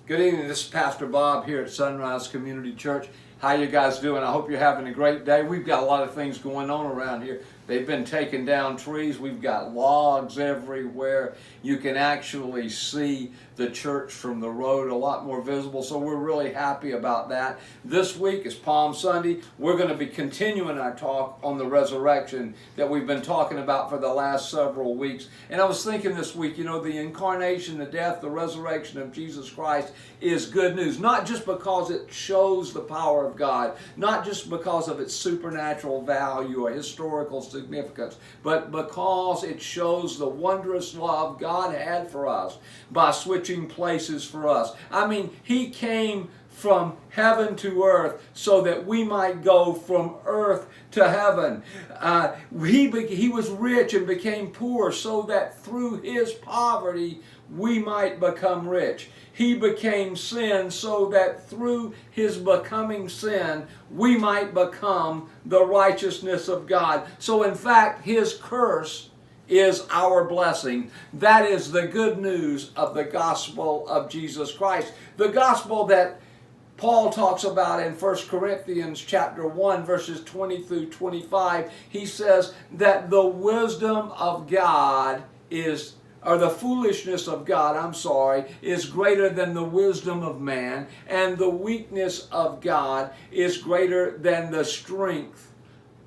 Good evening, this is Pastor Bob here at Sunrise Community Church. How you guys doing? I hope you're having a great day. We've got a lot of things going on around here. They've been taking down trees. We've got logs everywhere. You can actually see the church from the road, a lot more visible, so we're really happy about that. This week is Palm Sunday. We're going to be continuing our talk on the resurrection that we've been talking about for the last several weeks. And I was thinking this week, you know, the incarnation, the death, the resurrection of Jesus Christ is good news, not just because it shows the power of God, not just because of its supernatural value or historical significance, but because it shows the wondrous love God had for us by switching places for us. I mean, He came from heaven to earth so that we might go from earth to heaven. He was rich and became poor so that through His poverty we might become rich. He became sin so that through His becoming sin we might become the righteousness of God. So in fact, His curse is our blessing. That is the good news of the gospel of Jesus Christ. The gospel that Paul talks about in 1 Corinthians chapter 1, verses 20 through 25. He says that the wisdom of God is, or the foolishness of God, is greater than the wisdom of man, and the weakness of God is greater than the strength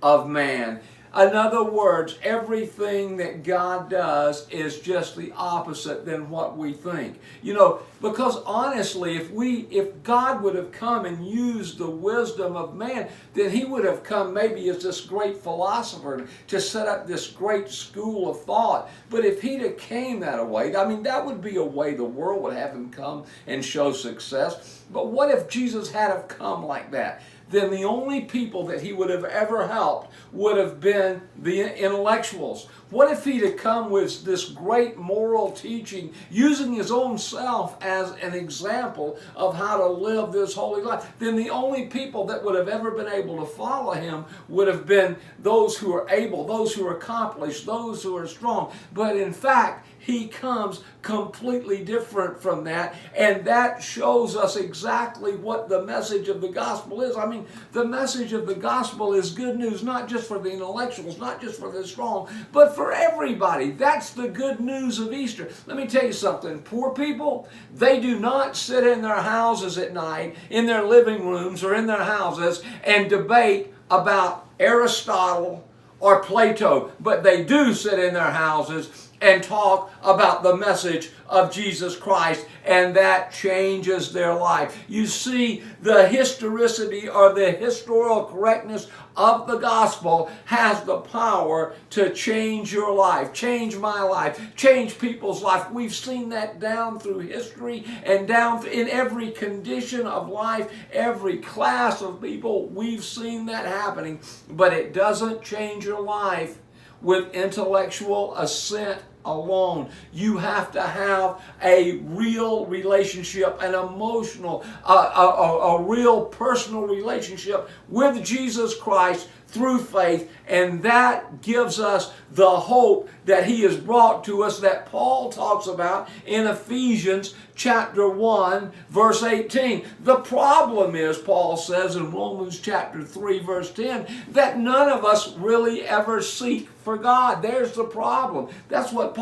of man. In other words, everything that God does is just the opposite than what we think. You know, because honestly, if God would have come and used the wisdom of man, then He would have come maybe as this great philosopher to set up this great school of thought. But if He'd have came that way, I mean, that would be a way the world would have Him come and show success. But what if Jesus had have come like that? Then the only people that He would have ever helped would have been the intellectuals. What if He'd have come with this great moral teaching, using His own self as an example of how to live this holy life? Then the only people that would have ever been able to follow Him would have been those who are able, those who are accomplished, those who are strong. But in fact, He comes completely different from that, and that shows us exactly what the message of the gospel is. I mean, the message of the gospel is good news, not just for the intellectuals, not just for the strong, but for everybody. That's the good news of Easter. Let me tell you something. Poor people, they do not sit in their houses at night, in their living rooms or in their houses, and debate about Aristotle or Plato, but they do sit in their houses and talk about the message of Jesus Christ, and that changes their life. You see, the historicity or the historical correctness of the gospel has the power to change your life, change my life, change people's life. We've seen that down through history and down in every condition of life, every class of people. We've seen that happening, but it doesn't change your life with intellectual assent alone. You have to have a real relationship, an emotional, a real personal relationship with Jesus Christ through faith, and that gives us the hope that He has brought to us that Paul talks about in Ephesians chapter 1 verse 18. The problem is, Paul says in Romans chapter 3 verse 10, that none of us really ever seek for God. There's the problem. That's what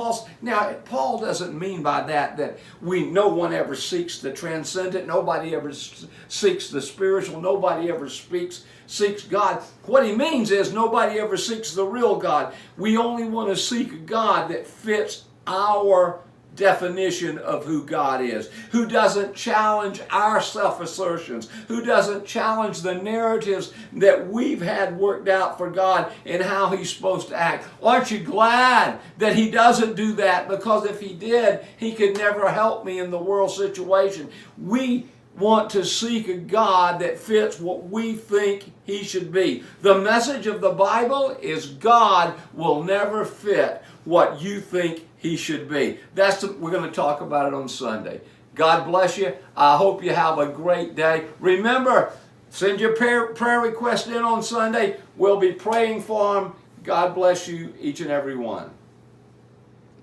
now Paul doesn't mean by that no one ever seeks the transcendent, nobody ever seeks the spiritual, nobody ever seeks God. What he means is nobody ever seeks the real God. We only want to seek a God that fits our definition of who God is, who doesn't challenge our self-assertions, who doesn't challenge the narratives that we've had worked out for God and how He's supposed to act. Aren't you glad that He doesn't do that? Because if He did, He could never help me in the world situation. We want to seek a God that fits what we think He should be. The message of the Bible is God will never fit what you think He should be. We're going to talk about it on Sunday. God bless you. I hope you have a great day. Remember, send your prayer request in on Sunday. We'll be praying for them. God bless you, each and every one.